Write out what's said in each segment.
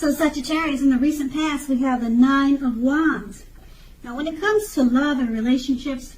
So Sagittarius, in the recent past, we have the Nine of Wands. Now, when it comes to love and relationships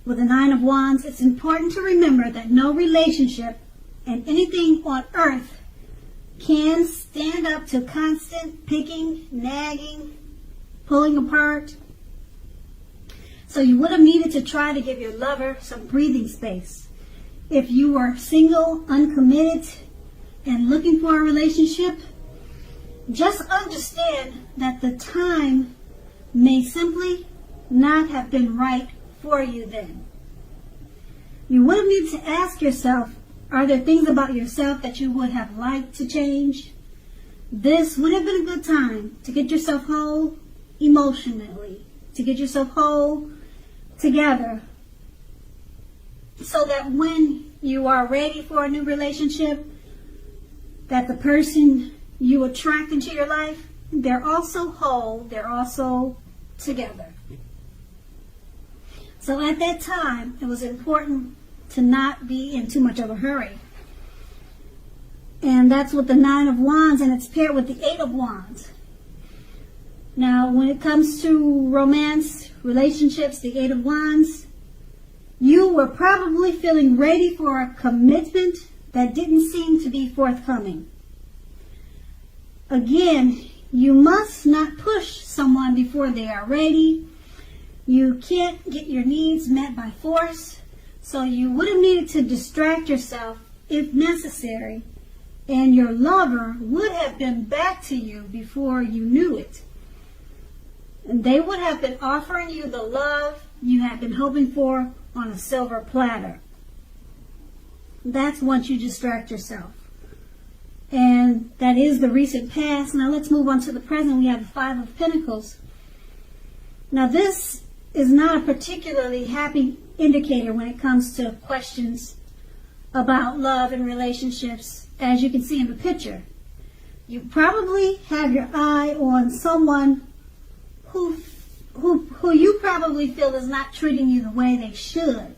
with the Nine of Wands, it's important to remember that no relationship and anything on earth can stand up to constant picking, nagging, pulling apart. So you would have needed to try to give your lover some breathing space. If you were single, uncommitted, and looking for a relationship, just understand that the time may simply not have been right for you then. You would have needed to ask yourself, are there things about yourself that you would have liked to change? This would have been a good time to get yourself whole emotionally, to get yourself whole together, so that when you are ready for a new relationship, that the person you attract into your life, they're also whole, they're also together. So at that time, it was important to not be in too much of a hurry. And that's with the Nine of Wands, and it's paired with the Eight of Wands. Now, when it comes to romance, relationships, the Eight of Wands, you were probably feeling ready for a commitment that didn't seem to be forthcoming. Again, you must not push someone before they are ready. You can't get your needs met by force, so you would have needed to distract yourself if necessary, and your lover would have been back to you before you knew it. And they would have been offering you the love you had been hoping for on a silver platter. That's once you distract yourself. And that is the recent past. Now let's move on to the present. We have the Five of Pentacles. Now this is not a particularly happy indicator when it comes to questions about love and relationships, as you can see in the picture. You probably have your eye on someone who you probably feel is not treating you the way they should.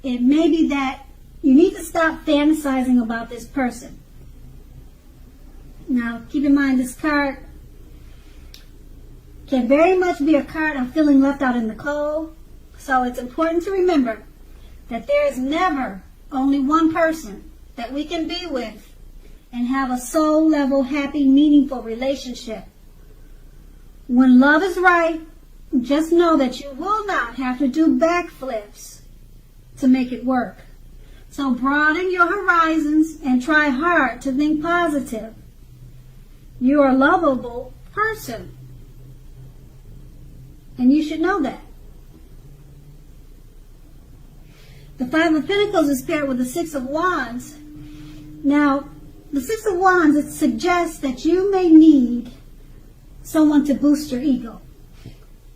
It may be that you need to stop fantasizing about this person. Now, keep in mind, this card can very much be a card of feeling left out in the cold. So it's important to remember that there is never only one person that we can be with and have a soul level, happy, meaningful relationship. When love is right, just know that you will not have to do backflips to make it work. So broaden your horizons and try hard to think positive. You're a lovable person, and you should know that. The Five of Pentacles is paired with the Six of Wands. Now, the Six of Wands, it suggests that you may need someone to boost your ego,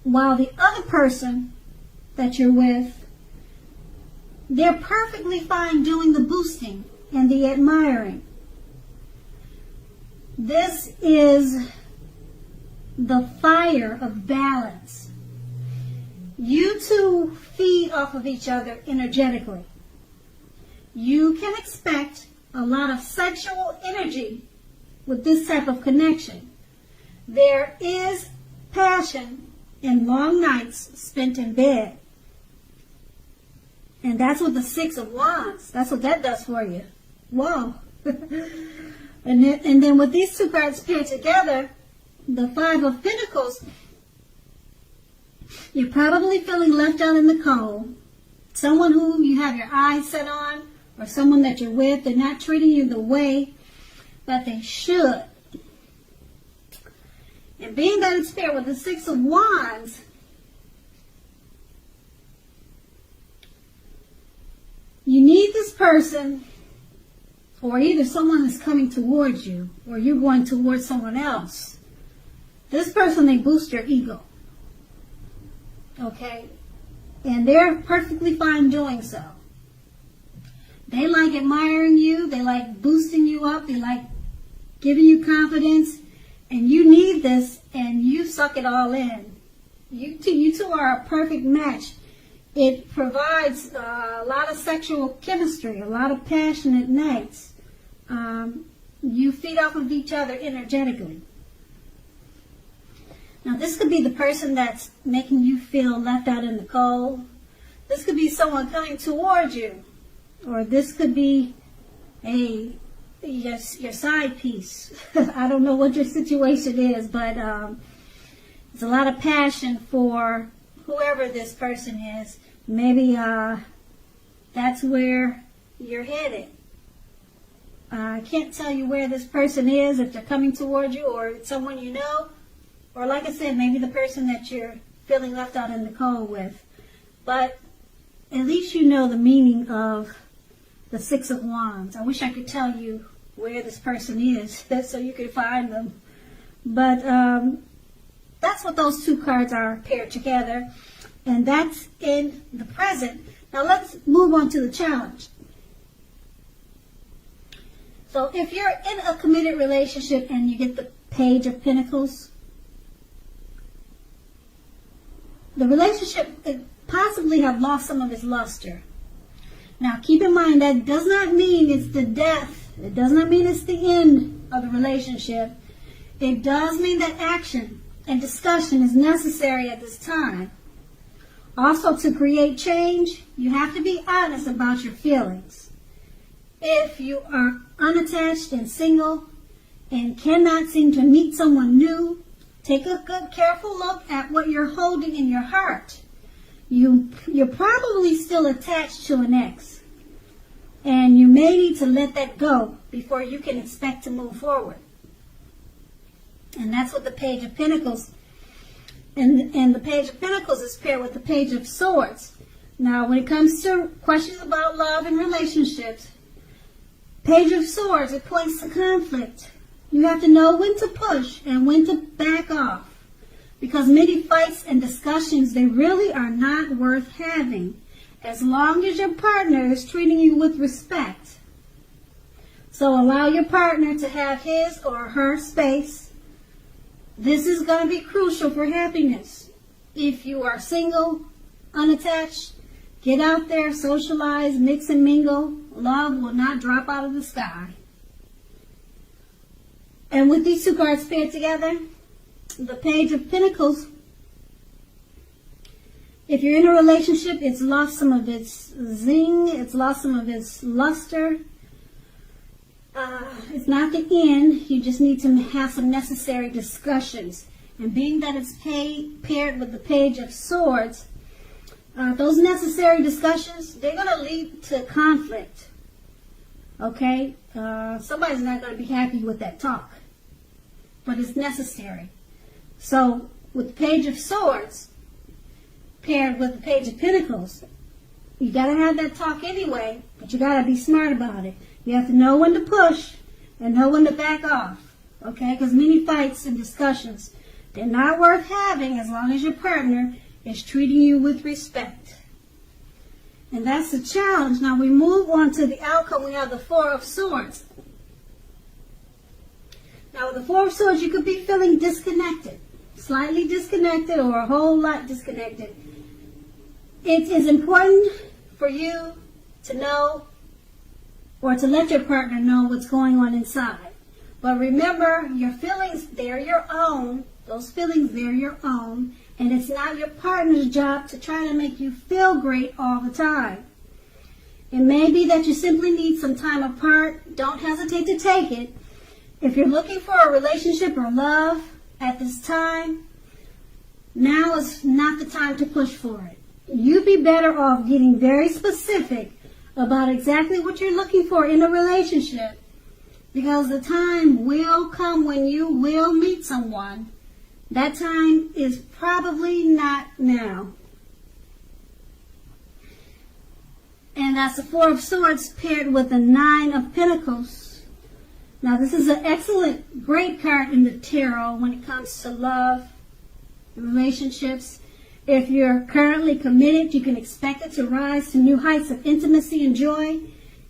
while the other person that you're with, they're perfectly fine doing the boosting and the admiring. This is the fire of balance. You two feed off of each other energetically. You can expect a lot of sexual energy with this type of connection. There is passion in long nights spent in bed. And that's what the Six of Wands, that's what that does for you. Whoa. And then with these two cards paired together, the Five of Pentacles, you're probably feeling left out in the cold. Someone who you have your eyes set on, or someone that you're with, they're not treating you the way that they should. And being that it's paired with the Six of Wands, you need this person, or either someone is coming towards you, or you're going towards someone else. This person, they boost your ego. Okay? And they're perfectly fine doing so. They like admiring you. They like boosting you up. They like giving you confidence. And you need this, and you suck it all in. You two are a perfect match. It provides a lot of sexual chemistry, a lot of passionate nights. You feed off of each other energetically. Now, this could be the person that's making you feel left out in the cold. This could be someone coming towards you. Or this could be your side piece. I don't know what your situation is, but there's a lot of passion for whoever this person is. Maybe that's where you're headed. I can't tell you where this person is, if they're coming towards you or it's someone you know. Or like I said, maybe the person that you're feeling left out in the cold with. But at least you know the meaning of the Six of Wands. I wish I could tell you where this person is so you could find them. But that's what those two cards are paired together. And that's in the present. Now let's move on to the challenge. So if you're in a committed relationship and you get the Page of Pentacles, the relationship could possibly have lost some of its luster. Now keep in mind that does not mean it's the death. It does not mean it's the end of the relationship. It does mean that action and discussion is necessary at this time. Also, to create change, you have to be honest about your feelings. If you are unattached and single and cannot seem to meet someone new, take a good, careful look at what you're holding in your heart. You're probably still attached to an ex, and you may need to let that go before you can expect to move forward. And that's what the Page of Pentacles, and the Page of Pentacles is paired with the Page of Swords. Now, when it comes to questions about love and relationships, Page of Swords, it points to conflict. You have to know when to push and when to back off. Because many fights and discussions, they really are not worth having, as long as your partner is treating you with respect. So allow your partner to have his or her space. This is going to be crucial for happiness. If you are single, unattached, get out there, socialize, mix and mingle. Love will not drop out of the sky. And with these two cards paired together, the Page of Pentacles, if you're in a relationship, it's lost some of its zing, it's lost some of its luster. It's not the end. You just need to have some necessary discussions. And being that it's paired with the Page of Swords, those necessary discussions, they're going to lead to conflict. Okay? Somebody's not going to be happy with that talk. But it's necessary. So, with the Page of Swords paired with the Page of Pentacles, you got to have that talk anyway, but you got to be smart about it. You have to know when to push and know when to back off. Okay? Because many fights and discussions, they're not worth having as long as your partner is treating you with respect. And that's the challenge. Now we move on to the outcome. We have the Four of Swords. Now with the Four of Swords, you could be feeling disconnected. Slightly disconnected or a whole lot disconnected. It is important for you to know or to let your partner know what's going on inside. But remember, your feelings, they're your own. Those feelings, they're your own. And it's not your partner's job to try to make you feel great all the time. It may be that you simply need some time apart. Don't hesitate to take it. If you're looking for a relationship or love at this time, now is not the time to push for it. You'd be better off getting very specific about exactly what you're looking for in a relationship, because the time will come when you will meet someone. That time is probably not now. And that's the Four of Swords paired with the Nine of Pentacles. Now this is an excellent, great card in the tarot when it comes to love, relationships. If you're currently committed, you can expect it to rise to new heights of intimacy and joy.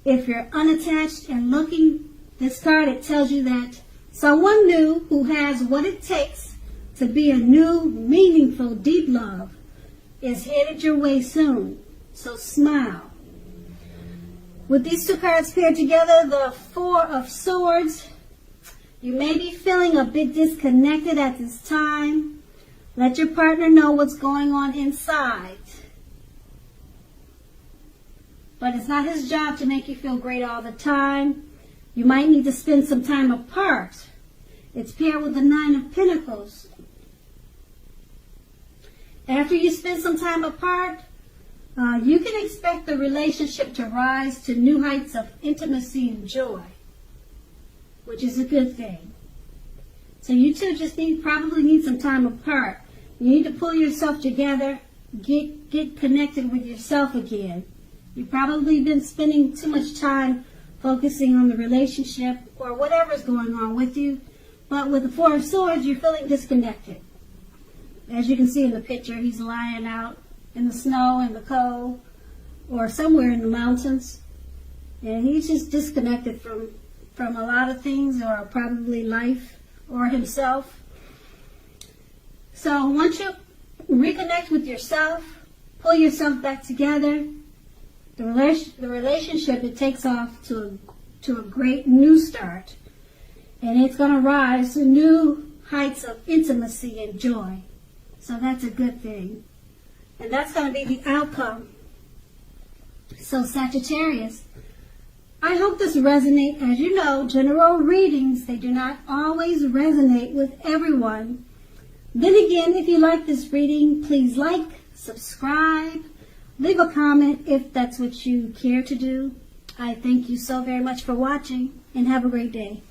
If you're unattached and looking, this card, it tells you that someone new who has what it takes to be a new, meaningful, deep love is headed your way soon. So smile. With these two cards paired together, the Four of Swords You may be feeling a bit disconnected at this time. Let your partner know what's going on inside. But it's not his job to make you feel great all the time. You might need to spend some time apart. It's paired with the 9 of Pentacles. After you spend some time apart, you can expect the relationship to rise to new heights of intimacy and joy, which is a good thing. So you two just probably need some time apart. You need to pull yourself together, get connected with yourself again. You've probably been spending too much time focusing on the relationship or whatever's going on with you. But with the 4 of Swords, you're feeling disconnected. As you can see in the picture, he's lying out in the snow, in the cold, or somewhere in the mountains. And he's just disconnected from a lot of things, or probably life or himself. So once you reconnect with yourself, pull yourself back together, the relationship, it takes off to a great new start. And it's going to rise to new heights of intimacy and joy. So that's a good thing. And that's going to be the outcome. So Sagittarius, I hope this resonates. As you know, general readings, they do not always resonate with everyone. Then again, if you like this reading, please like, subscribe, leave a comment if that's what you care to do. I thank you so very much for watching, and have a great day.